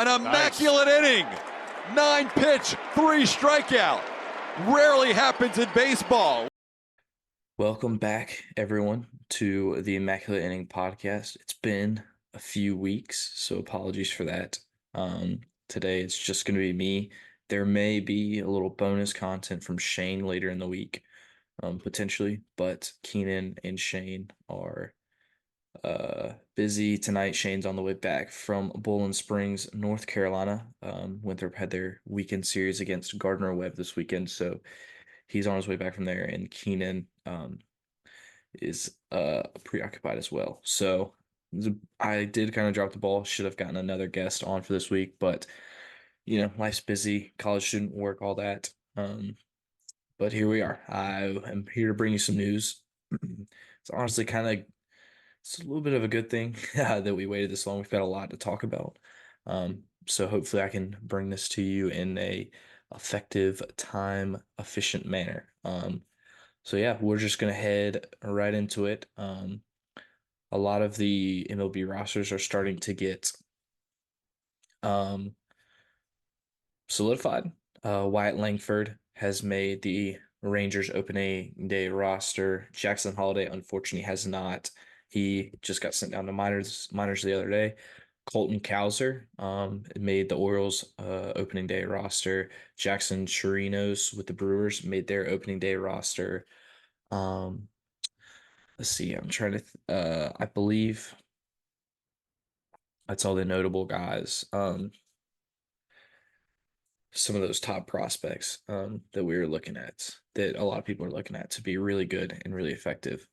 An immaculate inning. 9-pitch, 3 strikeout. Rarely happens in baseball. Welcome back, everyone, to the Immaculate Inning podcast. It's been a few weeks, so apologies for that. Today it's just going to be me. There may be a little bonus content from Shane later in the week, potentially, but Keenan and Shane are busy tonight. Shane's on the way back from Bowling Springs, North Carolina. Winthrop had their weekend series against Gardner Webb this weekend, so he's on his way back from there, and Keenan is preoccupied as well. So I did kind of drop the ball. Should have gotten another guest on for this week, but life's busy, college student work, all that. But here we are. I am here to bring you some news. It's honestly it's a little bit of a good thing that we waited this long. We've got a lot to talk about. So hopefully I can bring this to you in a effective, time efficient manner. So yeah, we're just gonna head right into it. A lot of the MLB rosters are starting to get um, solidified. Wyatt Langford has made the Rangers opening day roster. Jackson Holliday, unfortunately, has not. He just got sent down to minors the other day. Colton Cowser made the Orioles opening day roster. Jackson Chirinos with the Brewers made their opening day roster. Um, let's see. I'm trying to. I believe that's all the notable guys. Some of those top prospects that we were looking at, that a lot of people are looking at to be really good and really effective.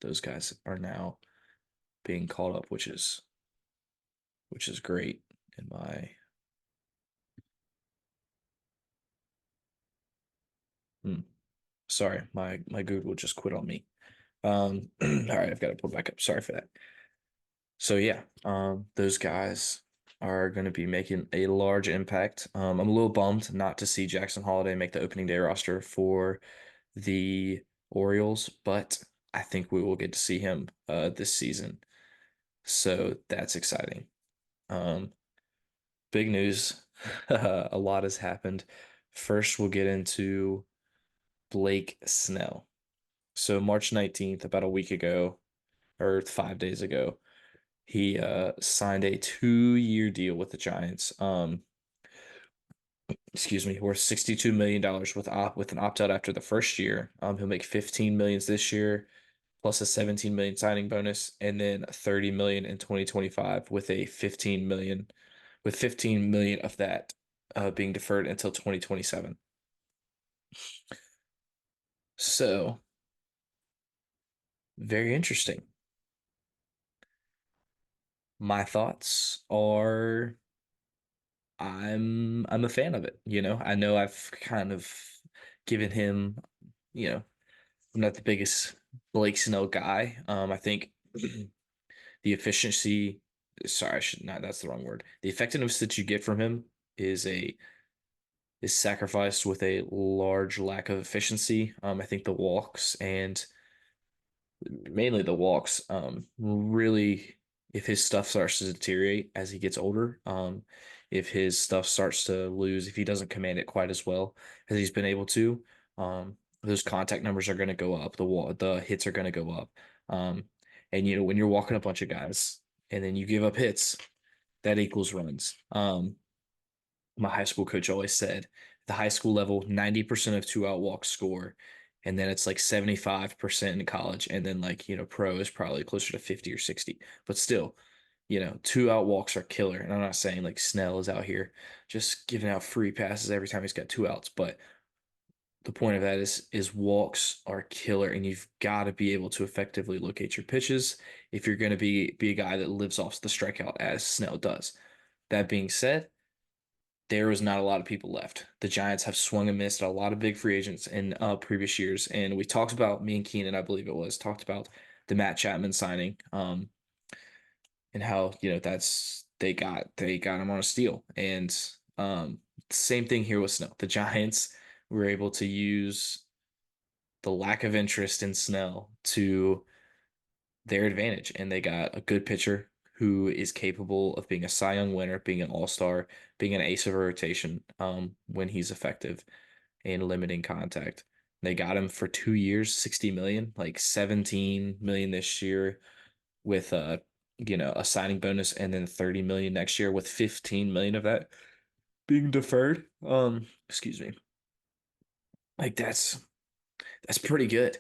Those guys are now being called up, which is great in my. Hmm, sorry, my Google just quit on me. All right, I've got to pull back up. Sorry for that. So yeah, those guys are going to be making a large impact. I'm a little bummed not to see Jackson Holliday make the opening day roster for the Orioles, but I think we will get to see him this season. So that's exciting. Um, Big news. A lot has happened. First, we'll get into Blake Snell. So March 19th, about a week ago, or 5 days ago, he signed a 2-year deal with the Giants. Excuse me, worth $62 million with an opt out after the first year. He'll make 15 millions this year, plus a 17 million signing bonus, and then 30 million in 2025 with 15 million of that being deferred until 2027. So very interesting. My thoughts are I'm a fan of it. I know I've kind of given him, you know, I'm not the biggest Blake Snell guy. I think the efficiency, sorry, I should not, that's the wrong word. The effectiveness that you get from him is a is sacrificed with a large lack of efficiency. I think the walks and mainly the walks, really, if his stuff starts to deteriorate as he gets older, if his stuff starts to lose, if he doesn't command it quite as well as he's been able to, those contact numbers are going to go up. The hits are going to go up. Um, and when you're walking a bunch of guys and then you give up hits, that equals runs. My high school coach always said the high school level, 90% of 2-out walks score. And then it's like 75% in college. And then pro is probably closer to 50 or 60. But still, 2-out walks are killer. And I'm not saying like Snell is out here just giving out free passes every time he's got 2 outs. But the point of that is walks are killer. And you've got to be able to effectively locate your pitches if you're going to be a guy that lives off the strikeout as Snell does. That being said, there was not a lot of people left. The Giants have swung and missed a lot of big free agents in previous years, and we talked about me and Keenan, I believe it was, talked about the Matt Chapman signing, and how that's they got him on a steal, and same thing here with Snell. The Giants were able to use the lack of interest in Snell to their advantage, and they got a good pitcher who is capable of being a Cy Young winner, being an all-star, being an ace of a rotation when he's effective and limiting contact. They got him for 2 years, 60 million, like 17 million this year with a signing bonus and then 30 million next year with 15 million of that being deferred. Excuse me. Like that's pretty good.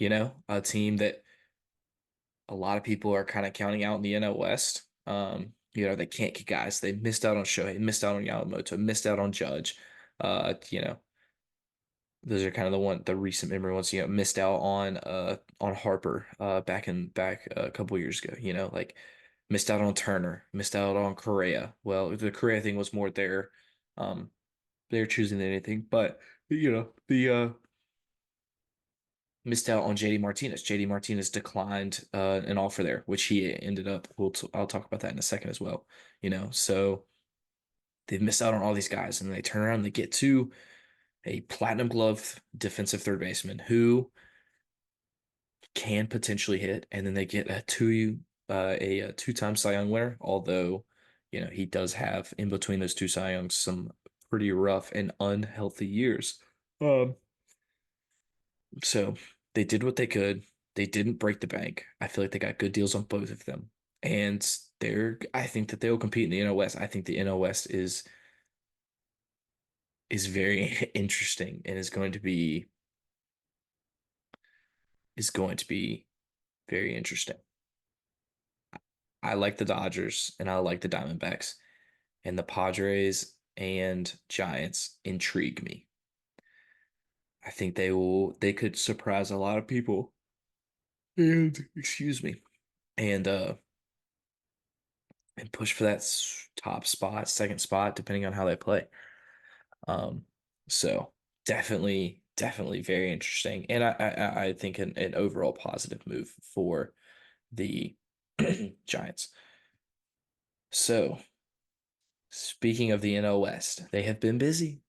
A team that a lot of people are kind of counting out in the NL West. They can't get guys. They missed out on Shohei, missed out on Yamamoto, missed out on Judge. Those are kind of the recent memory ones. Missed out on Harper back a couple years ago. Like missed out on Turner, missed out on Correa. Well, the Correa thing was more um they're choosing than anything, but the missed out on JD Martinez. JD Martinez declined an offer there, which he ended up. I'll talk about that in a second as well. So they've missed out on all these guys, and they turn around and they get to a platinum glove defensive third baseman who can potentially hit, and then they get a two-time Cy Young winner. Although, he does have in between those two Cy Youngs some pretty rough and unhealthy years. Um, so they did what they could. They didn't break the bank. I feel like they got good deals on both of them, and I think that they will compete in the NL West. I think the NL West is very interesting and is going to be very interesting. I like the Dodgers and I like the Diamondbacks, and the Padres and Giants intrigue me. I think they could surprise a lot of people. And excuse me. And and push for that top spot, second spot, depending on how they play. Um, so definitely very interesting. And I think an overall positive move for the Giants. So speaking of the NL West, they have been busy.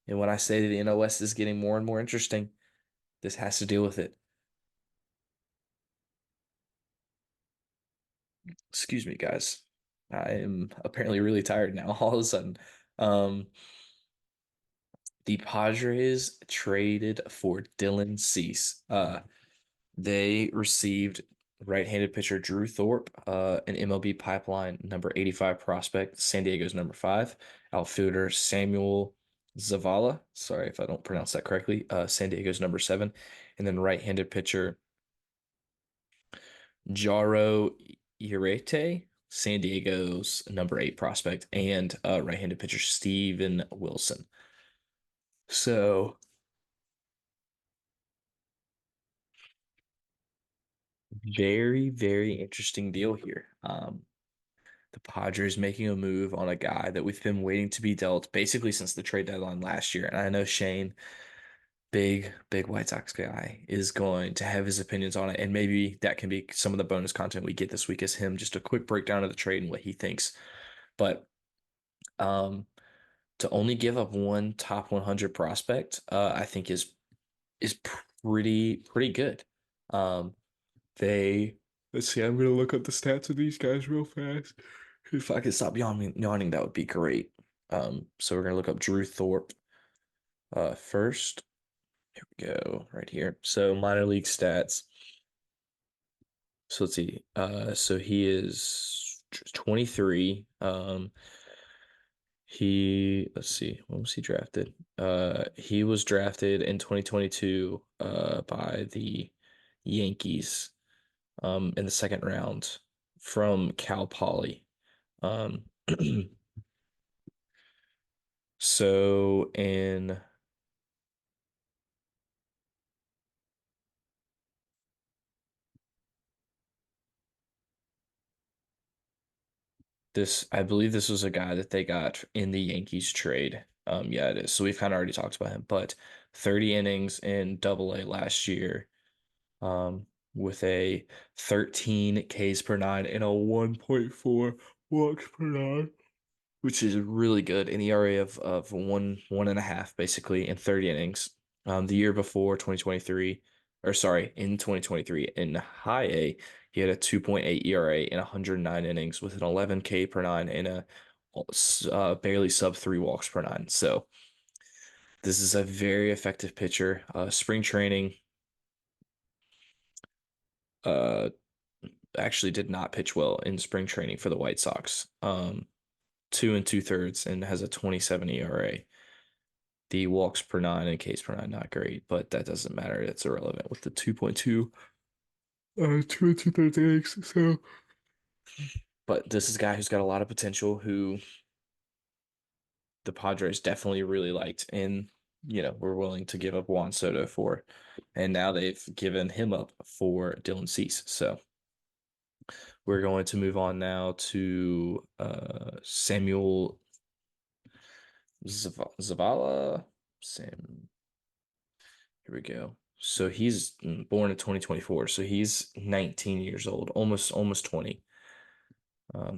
And when I say that the NL West is getting more and more interesting, this has to deal with it. Excuse me, guys. I am apparently really tired now all of a sudden. Um, the Padres traded for Dylan Cease. They received right-handed pitcher Drew Thorpe, an MLB pipeline number 85 prospect, San Diego's number 5, outfielder Samuel Zavala, sorry if I don't pronounce that correctly, San Diego's number 7, and then right-handed pitcher Jaro Urete, San Diego's number 8 prospect, and right-handed pitcher Steven Wilson. So very interesting deal here. The Padres making a move on a guy that we've been waiting to be dealt basically since the trade deadline last year. And I know Shane, big White Sox guy, is going to have his opinions on it. And maybe that can be some of the bonus content we get this week is him, just a quick breakdown of the trade and what he thinks. But um, to only give up one top 100 prospect, I think is pretty good. Um, they let's see, I'm gonna look up the stats of these guys real fast. If I could stop yawning, that would be great. So we're gonna look up Drew Thorpe first. Here we go, right here. So minor league stats. So let's see. So he is 23. Let's see, when was he drafted? He was drafted in 2022 by the Yankees in the second round from Cal Poly. Um, so in this, I believe this was a guy that they got in the Yankees trade. Yeah, it is. So we've kind of already talked about him, but 30 innings in Double A last year, with a 13 Ks per nine and a 1.4 walks per nine, which is really good. An ERA of one and a half basically in 30 innings. The year before 2023. or sorry, in 2023. In high A, he had a 2.8 ERA in 109 innings with an 11 K per nine and a barely sub 3 walks per nine. So this is a very effective pitcher. Spring training, uh, actually did not pitch well in spring training for the White Sox. 2 2/3 and has a 27 ERA. The walks per nine and Ks per nine, not great, but that doesn't matter. It's irrelevant with the 2.2, 2 2/3 innings. So, but this is a guy who's got a lot of potential who the Padres definitely really liked and, were willing to give up Juan Soto for. And now they've given him up for Dylan Cease. So we're going to move on now to Samuel Zavala. Sam, here we go. So he's born in 2024. So he's 19 years old, almost 20.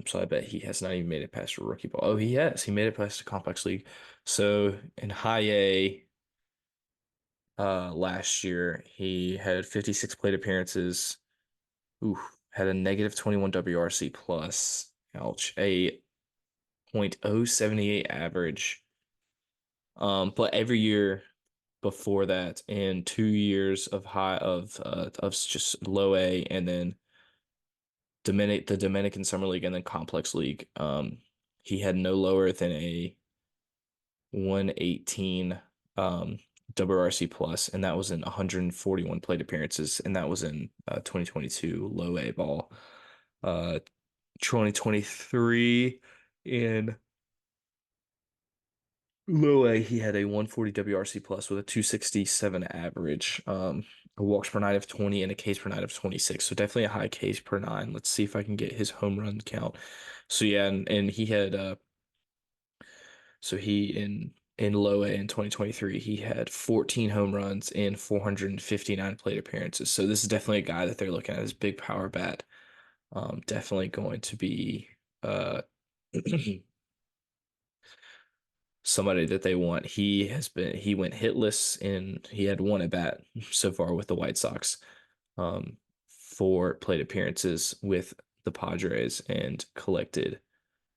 So I bet he has not even made it past a rookie ball. Oh, he has. He made it past the complex league. So in high A, last year, he had 56 plate appearances. Ooh, had a negative 21 WRC plus. Ouch. A .078 average. But every year before that, and 2 years of high of just low A, and then the Dominican Summer League, and then Complex League. He had no lower than a 118 WRC plus, and that was in 141 plate appearances, and that was in 2022 low A ball. 2023 in low A, he had a 140 WRC plus with a 267 average, a walks per nine of 20 and a Ks per nine of 26. So definitely a high Ks per nine. Let's see if I can get his home run count. So yeah, and he had so he in low A in 2023, he had 14 home runs in 459 plate appearances. So this is definitely a guy that they're looking at as big power bat. Definitely going to be uh somebody that they want. He went hitless and he had one at bat so far with the White Sox, for plate appearances with the Padres and collected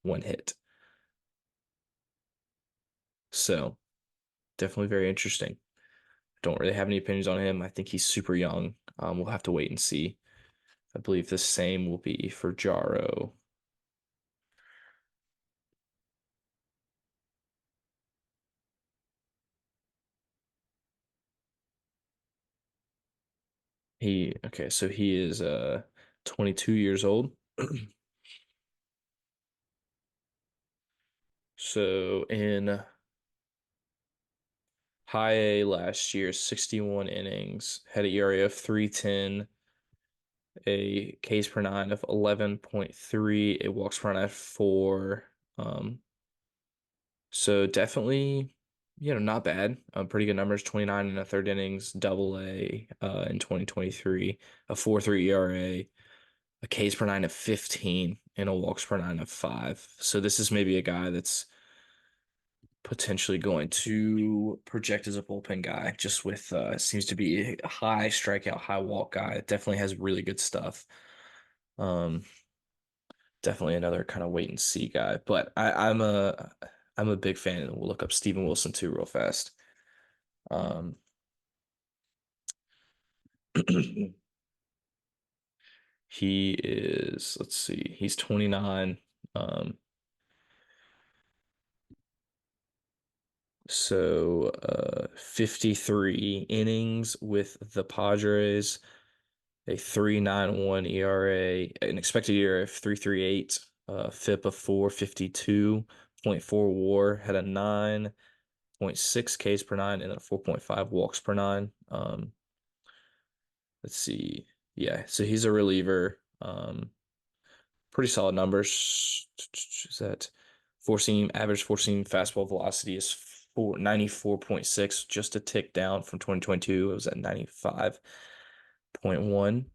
one hit. So definitely very interesting. Don't really have any opinions on him. I think he's super young. We'll have to wait and see. I believe the same will be for Jaro. Okay, so he is 22 years old. So in high A last year, 61 innings, had an ERA of 3.10, a Ks per nine of 11.3, a walks per nine of 4. So definitely, not bad. Pretty good numbers, 29 in the third innings, double A in 2023, a 4.3 ERA, a Ks per nine of 15, and a walks per nine of 5. So this is maybe a guy that's potentially going to project as a bullpen guy, just with seems to be a high strikeout, high walk guy. Definitely has really good stuff. Um, Definitely another kind of wait and see guy. But I'm a big fan, and we'll look up Steven Wilson too real fast. Um, he is, let's see, he's 29. Um, so 53 innings with the Padres, a 3.91 ERA, an expected ERA of 3.38, FIP of 4.52, point 0.4 WAR, had a 9.6 Ks per nine and a 4.5 walks per nine. Let's see. Yeah, so he's a reliever. Pretty solid numbers. Is that average four seam fastball velocity is 94.6, just a tick down from 2022. It was at 95.1.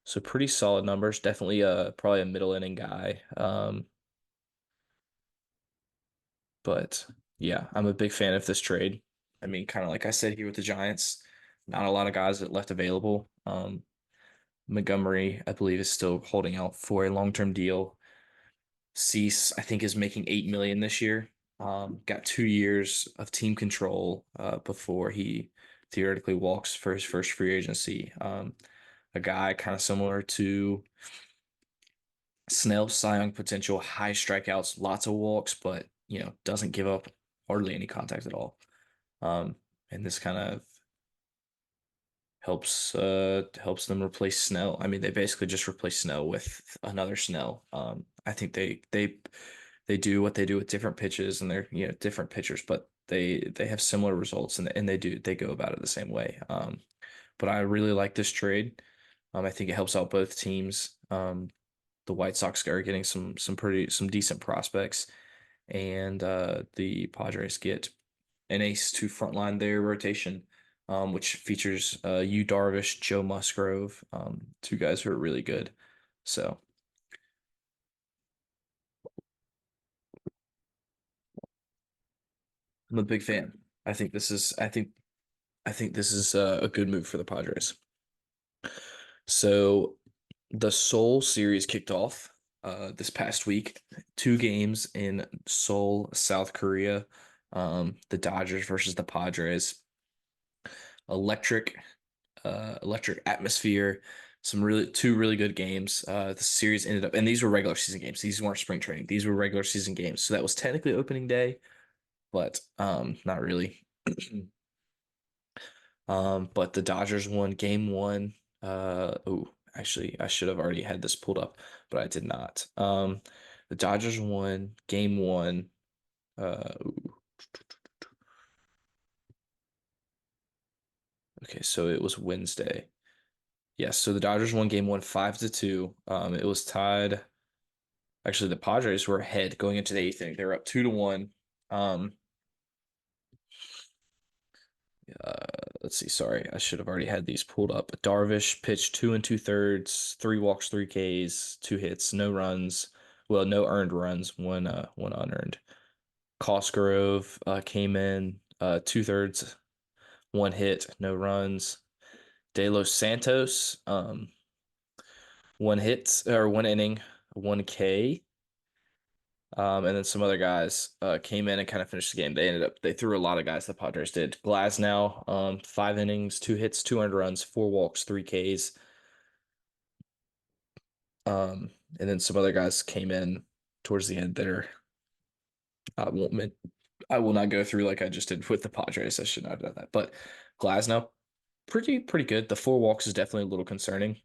So pretty solid numbers. Definitely probably a middle inning guy. But yeah, I'm a big fan of this trade. I mean, kind of like I said here with the Giants, Not a lot of guys that left available. Montgomery, I believe, is still holding out for a long-term deal. Cease, I think, is making 8 million this year. Got 2 years of team control before he theoretically walks for his first free agency. A guy kind of similar to Snell, Cy Young potential, high strikeouts, lots of walks, but doesn't give up hardly any contact at all. Um, and this kind of helps them replace Snell. I mean, they basically just replace Snell with another Snell. I think they do what they do with different pitches and they're different pitchers, but they have similar results and they go about it the same way. But I really like this trade. I think it helps out both teams. The White Sox are getting some decent prospects, and the Padres get an ace to frontline their rotation, which features Yu Darvish, Joe Musgrove, two guys who are really good. So I'm a big fan. I think this is a good move for the Padres. So the Seoul series kicked off this past week. 2 games in Seoul, South Korea. The Dodgers versus the Padres. Electric, electric atmosphere. Some really two really good games. The series ended up, and these were regular season games. These weren't spring training. These were regular season games. So that was technically opening day, but not really. But the Dodgers won game one. Actually, I should have already had this pulled up, but I did not. The Dodgers won game one. Ooh, okay, so it was Wednesday. Yes, so the Dodgers won game one 5-2. It was tied. Actually, the Padres were ahead going into the eighth inning. They were up 2-1. Um, uh, let's see. Sorry, I should have already had these pulled up. Darvish pitched 2 and 2/3, 3 walks, 3 Ks, 2 hits, no runs. Well, no earned runs, one unearned. Cosgrove came in 2/3, 1 hit, no runs. De Los Santos, 1 hit or 1 inning, 1 K. And then some other guys came in and kind of finished the game. They threw a lot of guys, the Padres did. Glasnow, 5 innings, 2 hits, 2 earned runs, 4 walks, 3 Ks. And then some other guys came in towards the end that are I won't men- I will not go through like I just did with the Padres. I should not have done that. But Glasnow, pretty good. The 4 walks is definitely a little concerning.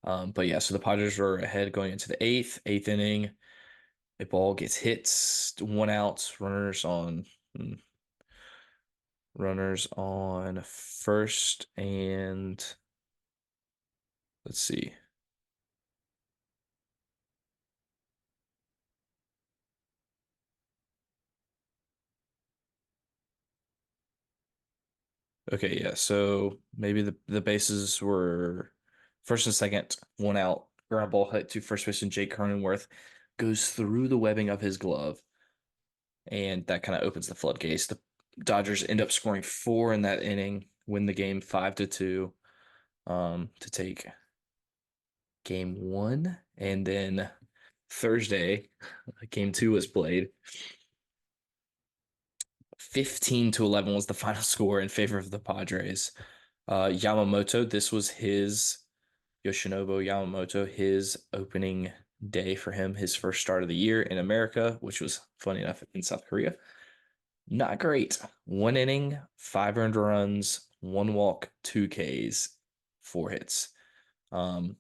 But yeah, so the Padres were ahead going into the eighth inning. A ball gets hit, 1 out, hmm, runners on first, and let's see. Okay, yeah. So maybe the bases were first and second, 1 out, ground ball hit to first baseman Jake Cronenworth goes through the webbing of his glove, and that kind of opens the floodgates. The Dodgers end up scoring 4 in that inning, win the game 5-2, to take game one, and then Thursday, game two was played. 15-11 was the final score in favor of the Padres. Yamamoto, this was his Yoshinobu Yamamoto, his opening day for him, his first start of the year in America, which was funny enough in South Korea. Not great. 1 inning, 5 earned runs, 1 walk, 2 Ks, 4 hits. Um,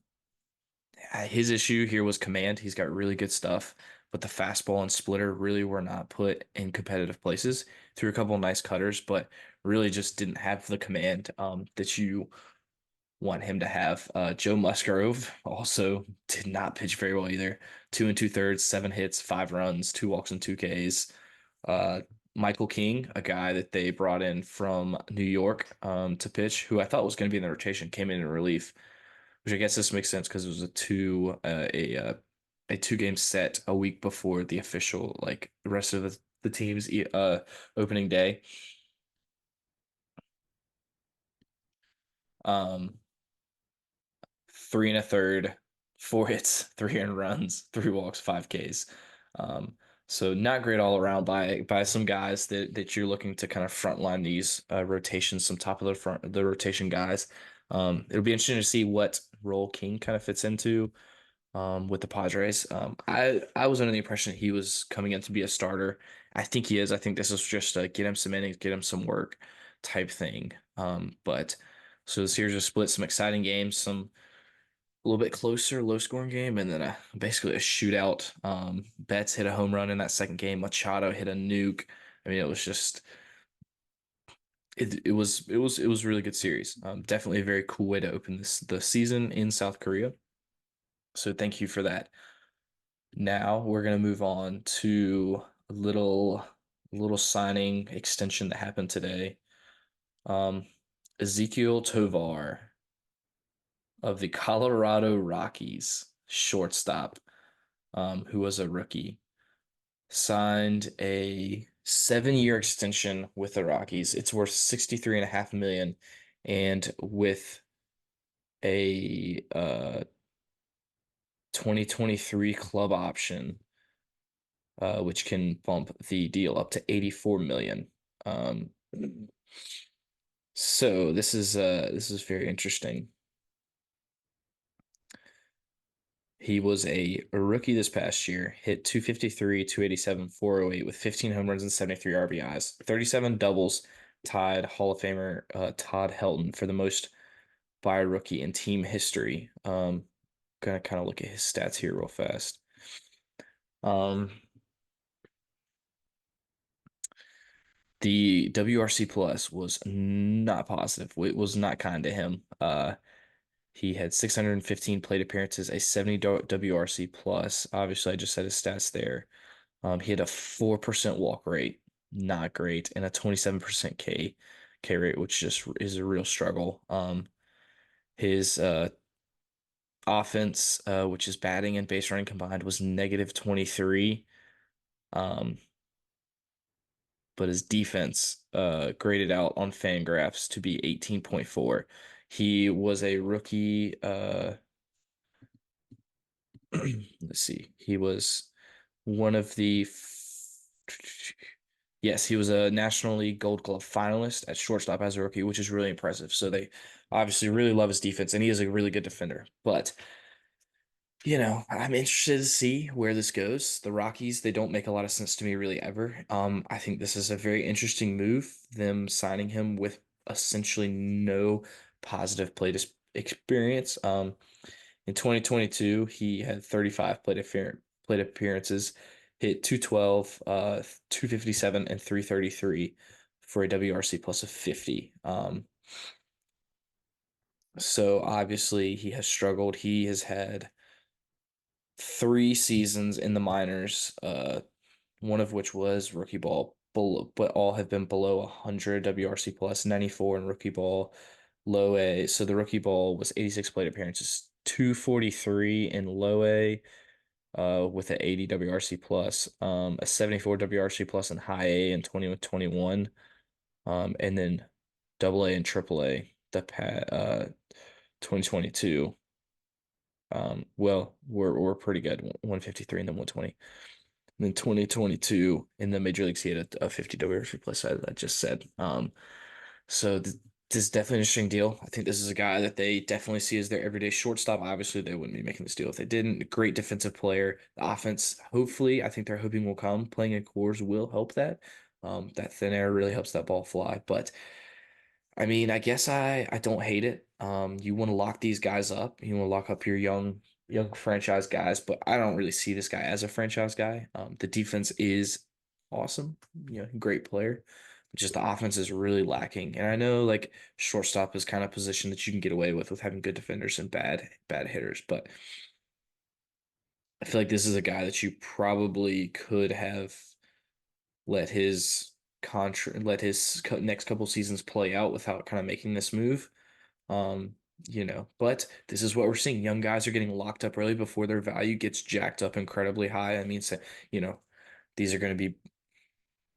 his issue here was command. He's got really good stuff, but the fastball and splitter really were not put in competitive places. Threw a couple nice cutters, but really just didn't have the command that you want him to have. Joe Musgrove also did not pitch very well either. 2 and 2/3, 7 hits, 5 runs, 2 walks, and 2 Ks. Uh, Michael King, a guy that they brought in from New York to pitch, who I thought was going to be in the rotation, came in relief, which I guess this makes sense because it was a 2 game set a week before the official like the rest of the team's opening day. Um, three and a third, four hits, three earned runs, three walks, five Ks. Um, so not great all around by some guys that you're looking to kind of frontline these rotations, some top of the rotation guys. It'll be interesting to see what role King kind of fits into with the Padres. I was under the impression he was coming in to be a starter. I think he is. I think this is just a get him some innings, get him some work type thing. But so this series was split, some exciting games, some a little bit closer, low scoring game, and then basically a shootout. Betts hit a home run in that second game. Machado hit a nuke. I mean, it was just it was a really good series. Definitely a very cool way to open the season in South Korea. So thank you for that. Now we're gonna move on to a little signing extension that happened today. Um, Ezekiel Tovar of the Colorado Rockies, shortstop, who was a rookie, signed a 7-year extension with the Rockies. It's worth 63.5 million, and with a 2023 club option, which can bump the deal up to 84 million. Um, so this is very interesting. He was a rookie this past year, hit 253, 287, 408 with 15 home runs and 73 RBIs, 37 doubles, tied Hall of Famer Todd Helton for the most by a rookie in team history. Gonna kind of look at his stats here real fast. Um, the WRC plus was not positive. It was not kind to him. He had 615 plate appearances, a 70 WRC plus. Obviously, I just said his stats there. He had a 4% walk rate, not great, and a 27% K rate, which just is a real struggle. His offense, which is batting and base running combined, was negative 23. Um, but his defense graded out on Fangraphs to be 18.4. He was a rookie. Let's see. He was one of the yes, he was a National League Gold Glove finalist at shortstop as a rookie, which is really impressive. So they obviously really love his defense, and he is a really good defender. But I'm interested to see where this goes. The Rockies, they don't make a lot of sense to me really ever. I think this is a very interesting move, them signing him with essentially no positive experience. In 2022, he had 35 plate appearances, hit 212, 257, and 333 for a WRC plus of 50. So obviously he has struggled. He has had 3 seasons in the minors, one of which was rookie ball, below, but all have been below 100 WRC plus, 94 in rookie ball, low A. So the rookie ball was 86 plate appearances, 243 in low A, with an 80 WRC plus, a 74 WRC plus in high A in 2021, and then double A and triple A the 2022. Well, we're pretty good. 153 and then 120. And then 2022 in the major leagues, he had a 50 WRC plus, as I just said. So this is definitely an interesting deal. I think this is a guy that they definitely see as their everyday shortstop. Obviously, they wouldn't be making this deal if they didn't. Great defensive player. The offense, hopefully, I think they're hoping will come. Playing in cores will help that. That thin air really helps that ball fly. But I mean, I guess I don't hate it. You want to lock these guys up. You want to lock up your young franchise guys, but I don't really see this guy as a franchise guy. The defense is awesome, great player. But just the offense is really lacking. And I know like shortstop is kind of a position that you can get away with having good defenders and bad hitters, but I feel like this is a guy that you probably could have let his next couple seasons play out without kind of making this move. Um, but this is what we're seeing. Young guys are getting locked up early before their value gets jacked up incredibly high. I mean, so, you know, these are going to be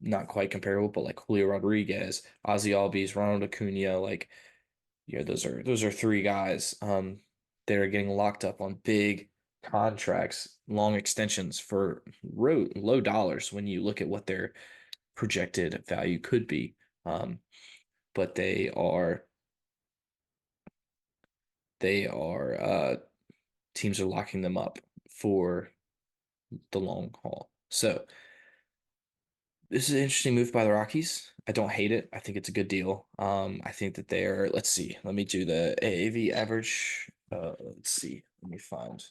not quite comparable, but like Julio Rodriguez, Ozzy Albies, Ronald Acuna, like those are three guys that are getting locked up on big contracts, long extensions for low dollars when you look at what their projected value could be. But they are teams are locking them up for the long haul. So this is an interesting move by the Rockies. I don't hate it. I think it's a good deal. I think that they are, let's see, let me do the AAV average. Let's see, let me find.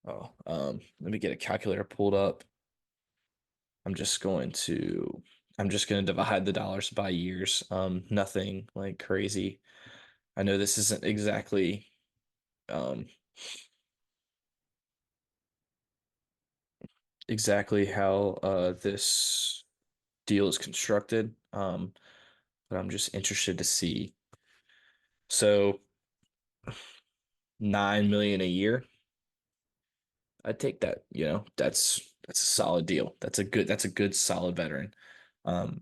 Let me get a calculator pulled up. I'm just going to, I'm just going to divide the dollars by years. Nothing like crazy. I know this isn't um, exactly how this deal is constructed. But I'm just interested to see. So 9 million a year. I'd take that. That's a solid deal. That's a good solid veteran. Um,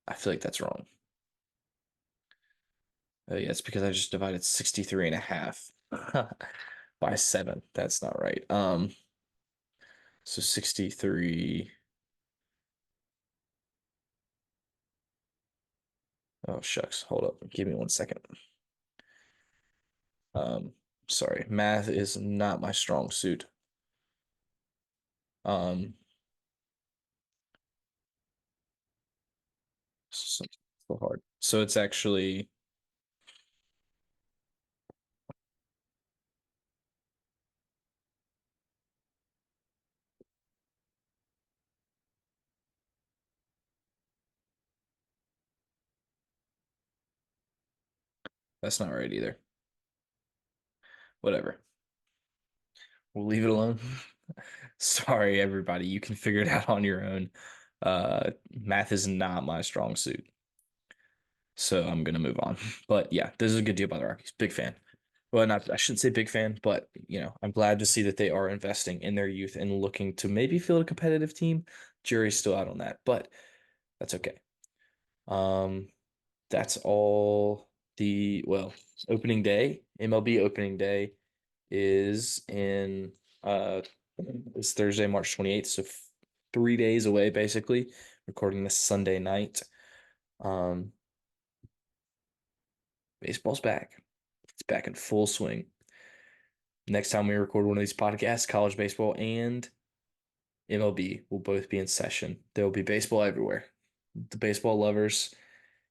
I feel like that's wrong. Yeah, it's because I just divided 63 and a half by seven. That's not right. So 63. Oh, shucks. Hold up. Give me 1 second. Um, sorry. Math is not my strong suit. Um, so hard. So it's actually, that's not right either. Whatever. We'll leave it alone. Sorry, everybody. You can figure it out on your own. Math is not my strong suit. So I'm gonna move on. But yeah, this is a good deal by the Rockies. Big fan. Well, not I shouldn't say big fan, but I'm glad to see that they are investing in their youth and looking to maybe field a competitive team. Jury's still out on that, but that's okay. Um, that's all opening day, MLB opening day is in is Thursday, March 28th, so 3 days away basically. Recording this Sunday night. Um, Baseball's back. It's back in full swing. Next time we record one of these podcasts, college baseball and MLB will both be in session. There will be baseball everywhere. The baseball lovers,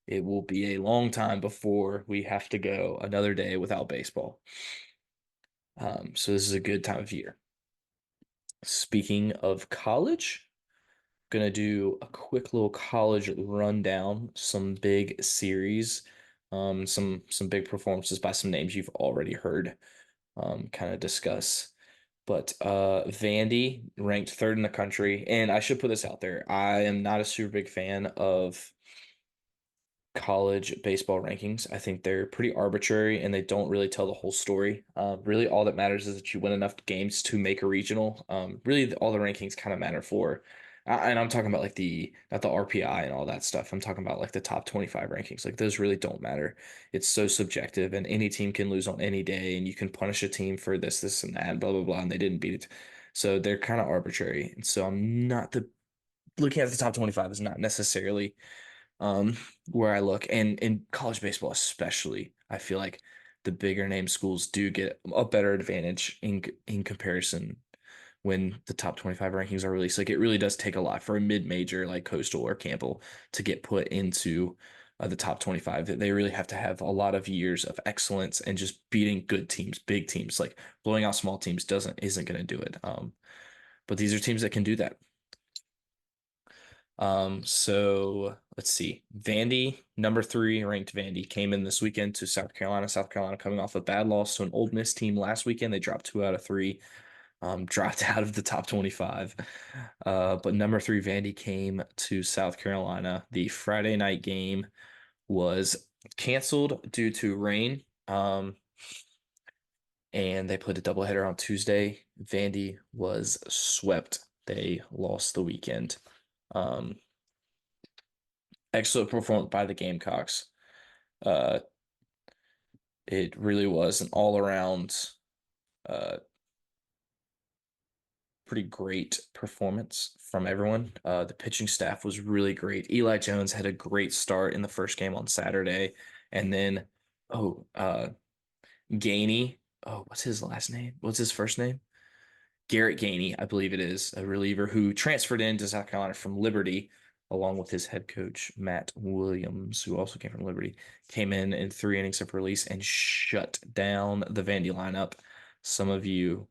it will be a long time before we have to go another day without baseball. So this is a good time of year. Speaking of college, gonna do a quick little college rundown, some big series, some big performances by some names you've already heard kind of discuss. But Vandy ranked third in the country, and I should put this out there. I am not a super big fan of college baseball rankings. I think they're pretty arbitrary and they don't really tell the whole story. Really, all that matters is that you win enough games to make a regional. Really, all the rankings kind of matter for, and I'm talking about like not the RPI and all that stuff. I'm talking about like the top 25 rankings. Like those really don't matter. It's so subjective, and any team can lose on any day, and you can punish a team for this, and that, blah, blah, blah, and they didn't beat it. So they're kind of arbitrary. And so I'm not the looking at the top 25 is not necessarily um, where I look. And in college baseball, especially, I feel like the bigger name schools do get a better advantage in comparison when the top 25 rankings are released. Like it really does take a lot for a mid-major like Coastal or Campbell to get put into the top 25. They really have to have a lot of years of excellence and just beating good teams, big teams. Like blowing out small teams isn't going to do it. But these are teams that can do that. So let's see. Vandy, number three ranked Vandy, came in this weekend to South Carolina. South Carolina coming off a bad loss to an Ole Miss team last weekend. They dropped two out of three, dropped out of the top 25. But number three, Vandy came to South Carolina. The Friday night game was canceled due to rain. And they played a doubleheader on Tuesday. Vandy was swept. They lost the weekend. Um, Excellent performance by the Gamecocks. Uh, it really was an all around uh, pretty great performance from everyone. The pitching staff was really great. Eli Jones had a great start in the first game on Saturday, and then oh, Gainey. Oh, what's his last name? What's his first name? Garrett Gainey, I believe it is, a reliever who transferred into South Carolina from Liberty, along with his head coach, Matt Williams, who also came from Liberty, came in 3 innings of release and shut down the Vandy lineup. Some of you,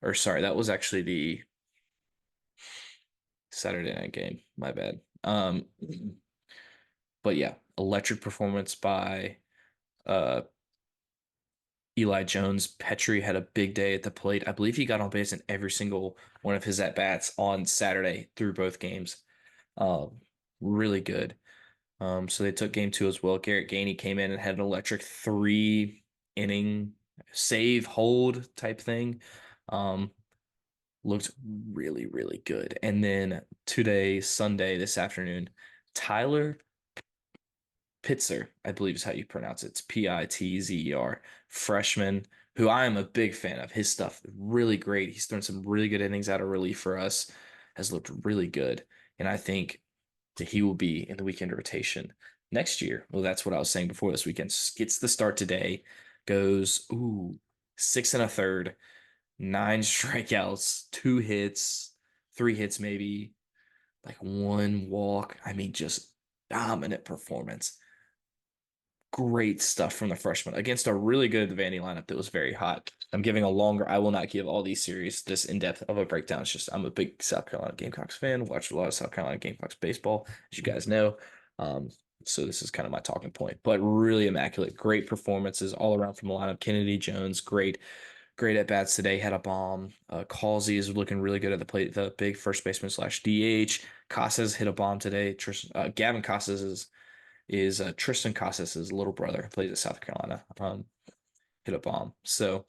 or sorry, that was actually the Saturday night game. My bad. But yeah, electric performance by uh Eli Jones. Petrie had a big day at the plate. I believe he got on base in every single one of his at bats on Saturday through both games. Um, really good. So they took game two as well. Garrett Gainey came in and had an electric 3 inning save hold type thing. Um, looked really, really good. And then today, Sunday, this afternoon, Tyler Pitzer, I believe is how you pronounce it. It's Pitzer, freshman, who I am a big fan of. His stuff really great. He's thrown some really good innings out of relief for us, has looked really good. And I think that he will be in the weekend rotation next year. Well, that's what I was saying before this weekend. Gets the start today, goes, 6 1/3, 9 strikeouts, 2 hits, 3 hits maybe, like 1 walk. I mean, just dominant performance. Great stuff from the freshman against a really good Vandy lineup that was very hot. I will not give all these series this in-depth of a breakdown. It's just I'm a big South Carolina Gamecocks fan, watched a lot of South Carolina Gamecocks baseball, as you guys know. Um, so this is kind of my talking point, but really immaculate, great performances all around from the lineup. Kennedy Jones, great at bats today, had a bomb. Causey is looking really good at the plate, the big first baseman slash DH. Casas hit a bomb today. Gavin Casas is Tristan Casas' little brother, plays at South Carolina. Hit a bomb. So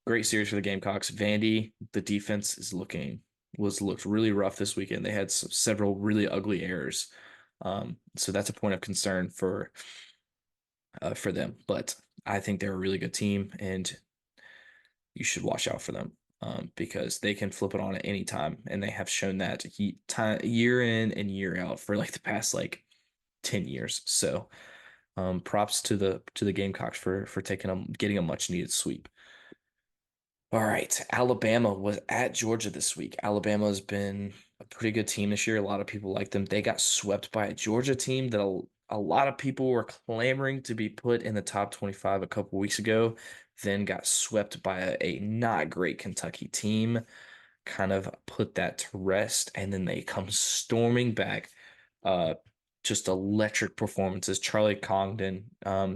great series for the Gamecocks. Vandy, the defense looked really rough this weekend. They had several really ugly errors. So that's a point of concern for them. But I think they're a really good team, and you should watch out for them. Because they can flip it on at any time, and they have shown that year in and year out for like the past like 10 years. So props to the Gamecocks for getting a much needed sweep. All right, Alabama was at Georgia this week. Alabama has been a pretty good team this year. A lot of people like them. They got swept by a Georgia team that a lot of people were clamoring to be put in the top 25 a couple weeks ago, then got swept by a not great Kentucky team, kind of put that to rest, and then they come storming back. Uh, just electric performances. Charlie Congdon,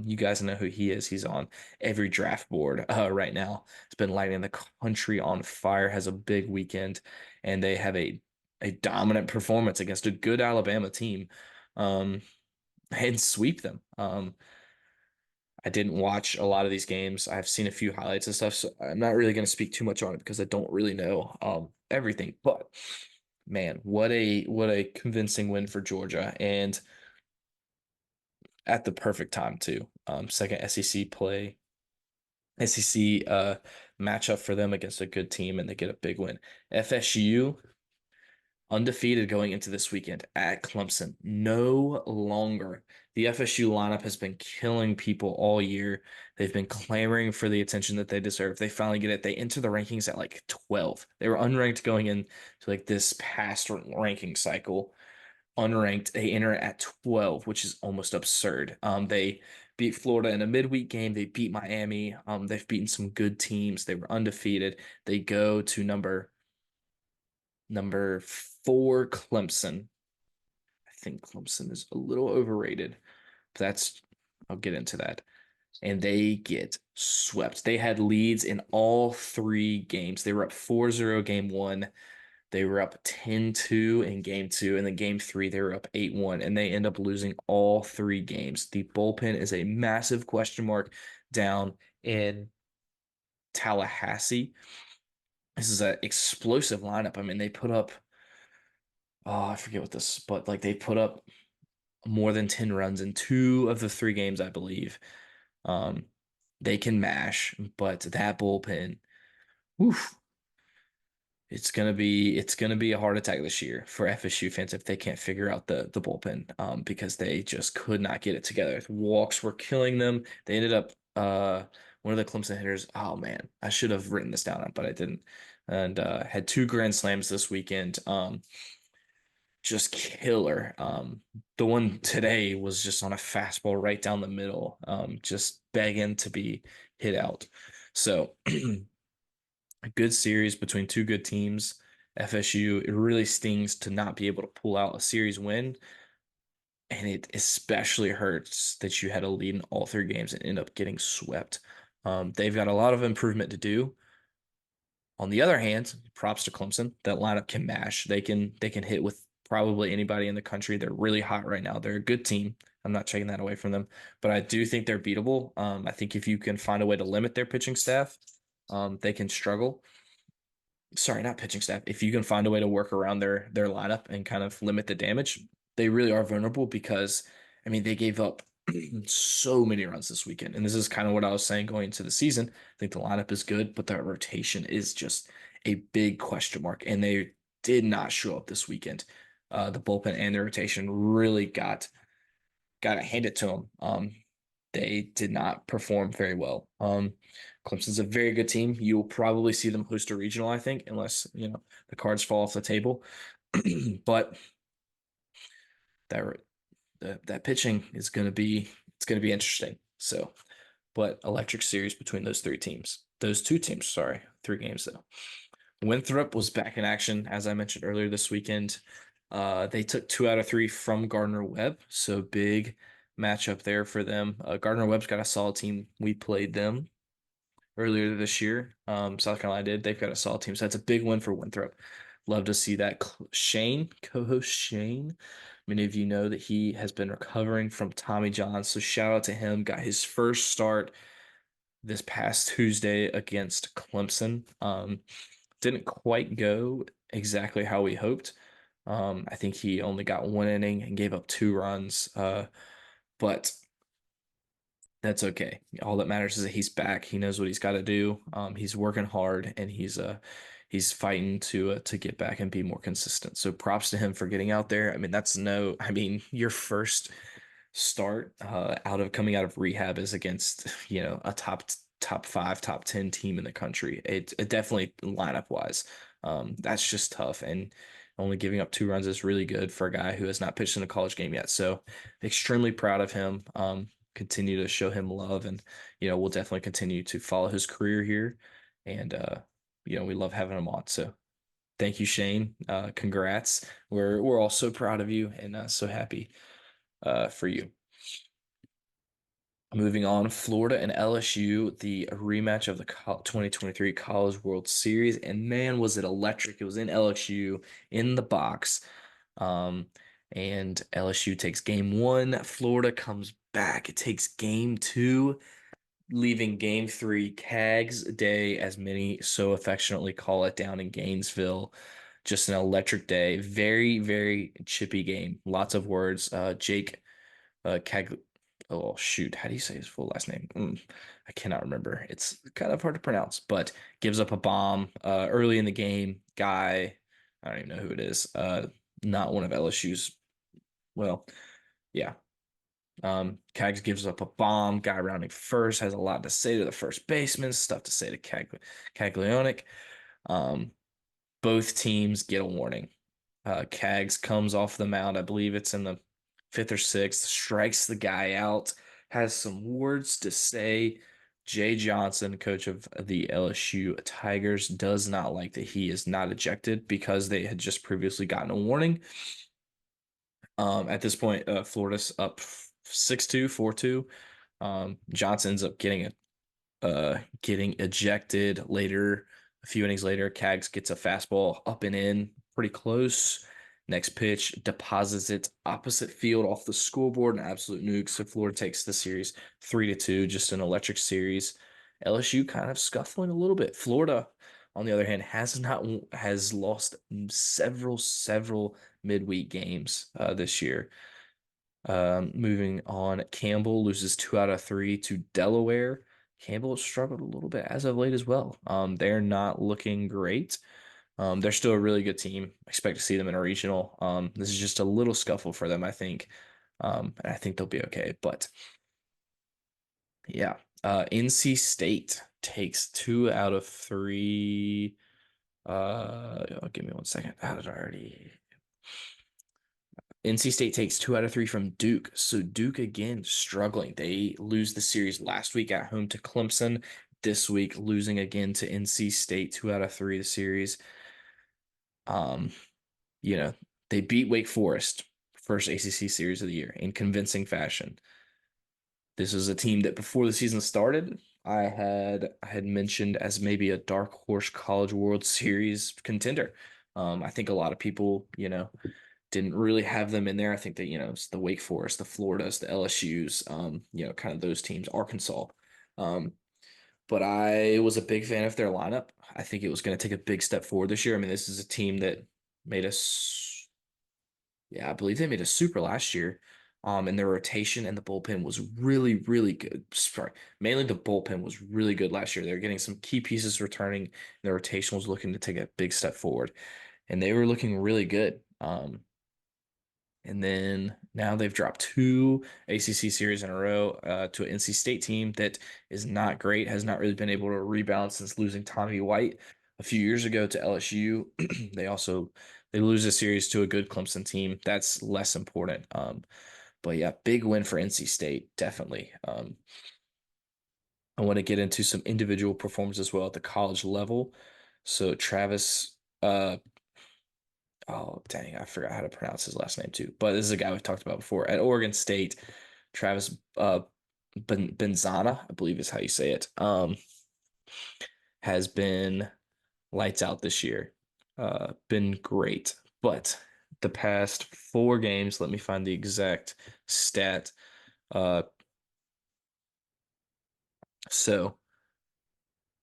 you guys know who he is. He's on every draft board right now. He's been lighting the country on fire. Has a big weekend, and they have a dominant performance against a good Alabama team, um, and sweep them. I didn't watch a lot of these games. I've seen a few highlights and stuff, so I'm not really going to speak too much on it because I don't really know everything. But man, what a convincing win for Georgia, and at the perfect time too. Second SEC play, SEC matchup for them against a good team, and they get a big win. FSU undefeated going into this weekend at Clemson. No longer. The FSU lineup has been killing people all year. They've been clamoring for the attention that they deserve. They finally get it. They enter the rankings at like 12. They were unranked going into like this past ranking cycle. Unranked, they enter at 12, which is almost absurd. They beat Florida in a midweek game. They beat Miami. They've beaten some good teams. They were undefeated. They go to number 4, Clemson. I think Clemson is a little overrated. But I'll get into that. And they get swept. They had leads in all 3 games. They were up 4-0 game one. They were up 10-2 in game two. And then game three, they were up 8-1. And they end up losing all 3 games. The bullpen is a massive question mark down in Tallahassee. This is an explosive lineup. I mean, they put up, oh, I forget what this, but like they put up more than 10 runs in two of the three games, I believe. Um, they can mash, but that bullpen, oof, it's gonna be a heart attack this year for FSU fans if they can't figure out the bullpen, because they just could not get it together. The walks were killing them. They ended up one of the Clemson hitters. Oh man, I should have written this down, but I didn't. And had two grand slams this weekend. Just killer. The one today was just on a fastball right down the middle, just begging to be hit out. So a good series between two good teams. FSU, it really stings to not be able to pull out a series win. And it especially hurts that you had a lead in all three games and end up getting swept. They've got a lot of improvement to do. On the other hand, props to Clemson. That lineup can mash. They can hit with probably anybody in the country. They're really hot right now. They're a good team. I'm not taking that away from them, but I do think they're beatable. I think if you can find a way to limit their pitching staff, they can struggle. Sorry, not pitching staff. If you can find a way to work around their lineup and kind of limit the damage, they really are vulnerable because I mean they gave up so many runs this weekend. And this is kind of what I was saying going into the season. I think the lineup is good, but the rotation is just a big question mark. And they did not show up this weekend. The bullpen and the rotation really got to hand it to them. They did not perform very well. Clemson's a very good team. You'll probably see them host a regional, I think, unless the cards fall off the table. But that that pitching is going to be it's going to be interesting. So, but electric series between those two teams. Sorry, three games though. Winthrop was back in action, as I mentioned earlier this weekend. They took 2 out of 3 from Gardner Webb, so big matchup there for them. Gardner Webb's got a solid team. We played them earlier this year. South Carolina did. They've got a solid team, so that's a big win for Winthrop. Love to see that. Shane, co-host Shane, many of you know that he has been recovering from Tommy John, so shout out to him. Got his first start this past Tuesday against Clemson. Didn't quite go exactly how we hoped. I think he only got 1 inning and gave up 2 runs. But that's okay. All that matters is that he's back. He knows what he's got to do. He's working hard and he's fighting to get back and be more consistent. So props to him for getting out there. I mean, I mean, your first start coming out of rehab is against, a top 5, top 10 team in the country. It definitely lineup wise. That's just tough. And only giving up 2 runs is really good for a guy who has not pitched in a college game yet. So extremely proud of him. Continue to show him love and we'll definitely continue to follow his career here. And we love having him on. So thank you, Shane. Congrats. We're all so proud of you and so happy for you. Moving on, Florida and LSU, the rematch of the 2023 College World Series, and man, was it electric! It was in LSU in the box, and LSU takes game 1. Florida comes back. It takes game 2, leaving game 3 Cags Day, as many so affectionately call it down in Gainesville. Just an electric day. Very, very chippy game. Lots of words. Jake Cag oh shoot, how do you say his full last name? I cannot remember. It's kind of hard to pronounce, but gives up a bomb early in the game. Guy, I don't even know who it is. Not one of LSU's. Well, yeah. Cags gives up a bomb. Guy rounding first has a lot to say to the first baseman. Stuff to say to Caglionic. Both teams get a warning. Cags comes off the mound. I believe it's in the 5th or 6th, strikes the guy out, has some words to say. Jay Johnson, coach of the LSU Tigers, does not like that he is not ejected because they had just previously gotten a warning. At this point, Florida's up 6-2, 4-2. Johnson ends up getting ejected later. A few innings later, Cags gets a fastball up and in, pretty close. Next pitch deposits it opposite field off the scoreboard, an absolute nuke. So Florida takes the series 3-2, just an electric series. LSU kind of scuffling a little bit. Florida, on the other hand, has lost several midweek games this year. Moving on, Campbell loses 2 out of 3 to Delaware. Campbell has struggled a little bit as of late as well. They're not looking great. They're still a really good team. Expect to see them in a regional. This is just a little scuffle for them, I think. And I think they'll be okay. But yeah, NC State takes 2 out of 3. Give me one second. How did I already? NC State takes 2 out of 3 from Duke. So Duke again struggling. They lose the series last week at home to Clemson. This week losing again to NC State, 2 out of 3 the series. Um, you know, they beat Wake Forest, first ACC series of the year in convincing fashion. This was a team that before the season started, I had mentioned as maybe a dark horse College World Series contender. I think a lot of people, didn't really have them in there. I think that, it's the Wake Forest, the Floridas, the LSUs, kind of those teams, Arkansas. Um, but I was a big fan of their lineup. I think it was going to take a big step forward this year. I mean, this is a team that made us, yeah, I believe they made a super last year. And their rotation and the bullpen was really, really good. Sorry, mainly the bullpen was really good last year. They were getting some key pieces returning, and the rotation was looking to take a big step forward, and they were looking really good. And then now they've dropped 2 ACC series in a row to an NC State team that is not great, has not really been able to rebound since losing Tommy White a few years ago to LSU. They lose a series to a good Clemson team. That's less important. But yeah, big win for NC State, definitely. I want to get into some individual performance as well at the college level. So Travis, oh dang, I forgot how to pronounce his last name too. But this is a guy we've talked about before at Oregon State. Travis Benzana, I believe is how you say it. Has been lights out this year. Been great. But the past 4 games, let me find the exact stat. Uh, so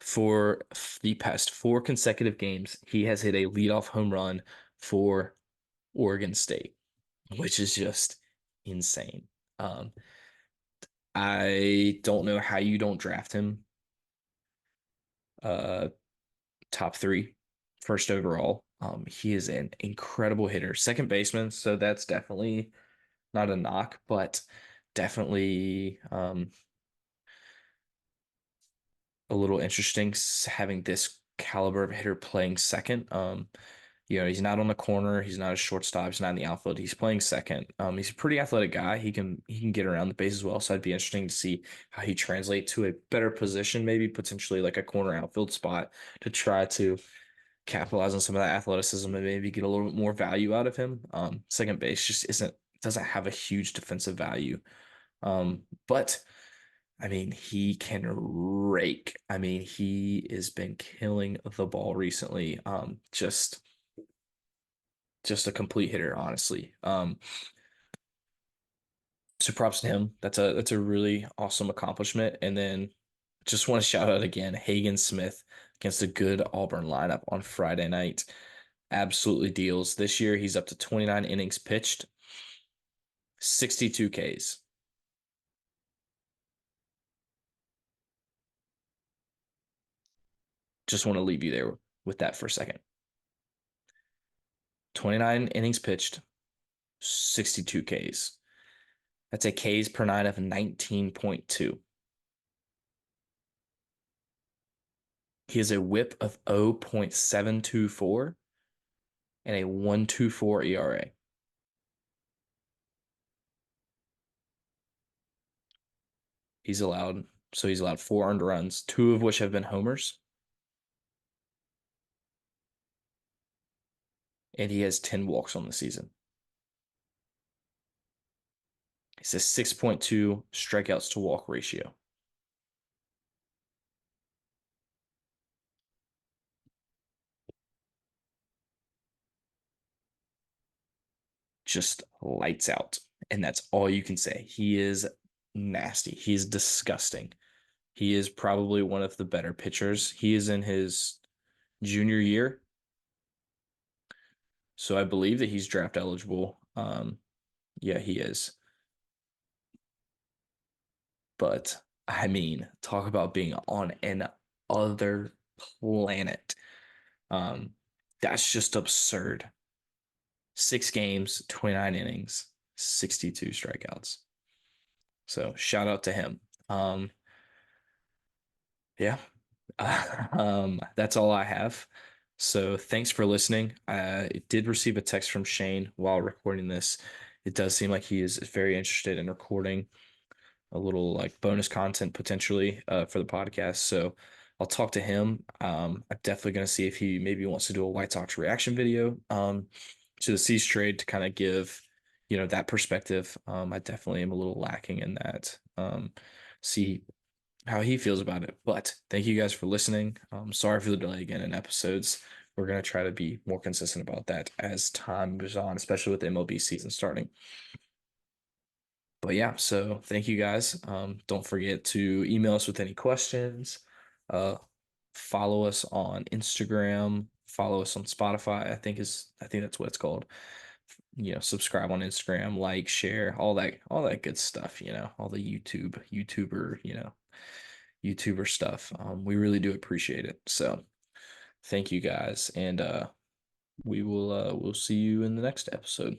for the past 4 consecutive games, he has hit a leadoff home run for Oregon State, which is just insane. Um, I don't know how you don't draft him. Uh, top 3, first overall. He is an incredible hitter, second baseman, so that's definitely not a knock, but definitely a little interesting having this caliber of hitter playing second. He's not on the corner, he's not a shortstop, he's not in the outfield, he's playing second. He's a pretty athletic guy. He can get around the base as well. So it'd be interesting to see how he translates to a better position, maybe potentially like a corner outfield spot to try to capitalize on some of that athleticism and maybe get a little bit more value out of him. Second base just doesn't have a huge defensive value. But I mean, he can rake. I mean, he has been killing the ball recently. Just a complete hitter, honestly. So props to him. That's a really awesome accomplishment. And then just want to shout out again Hagen Smith against a good Auburn lineup on Friday night. Absolutely deals. This year he's up to 29 innings pitched, 62 Ks. Just want to leave you there with that for a second. 29 innings pitched, 62 Ks. That's a Ks per nine of 19.2. He has a whip of 0.724 and a 1.24 ERA. He's allowed he's allowed 4 earned runs, 2 of which have been homers, and he has 10 walks on the season. He's a 6.2 strikeouts to walk ratio. Just lights out. And that's all you can say. He is nasty. He is disgusting. He is probably one of the better pitchers. He is in his junior year. So I believe that he's draft eligible. Yeah, he is. But I mean, talk about being on an other planet. Um, that's just absurd. 6 games, 29 innings, 62 strikeouts. So shout out to him. Yeah. That's all I have. So thanks for listening. I did receive a text from Shane while recording this. It does seem like he is very interested in recording a little like bonus content potentially for the podcast. So I'll talk to him. I'm definitely going to see if he maybe wants to do a White Sox reaction video to the Cease trade to kind of give, that perspective. I definitely am a little lacking in that. See how he feels about it. But thank you guys for listening. Sorry for the delay again in episodes. We're going to try to be more consistent about that as time goes on, especially with the MLB season starting. But yeah, so thank you guys. Don't forget to email us with any questions. Uh, follow us on Instagram. Follow us on Spotify. I think that's what it's called. Subscribe on Instagram, like, share, all that good stuff. All the YouTuber stuff. We really do appreciate it. So thank you guys, and we'll see you in the next episode.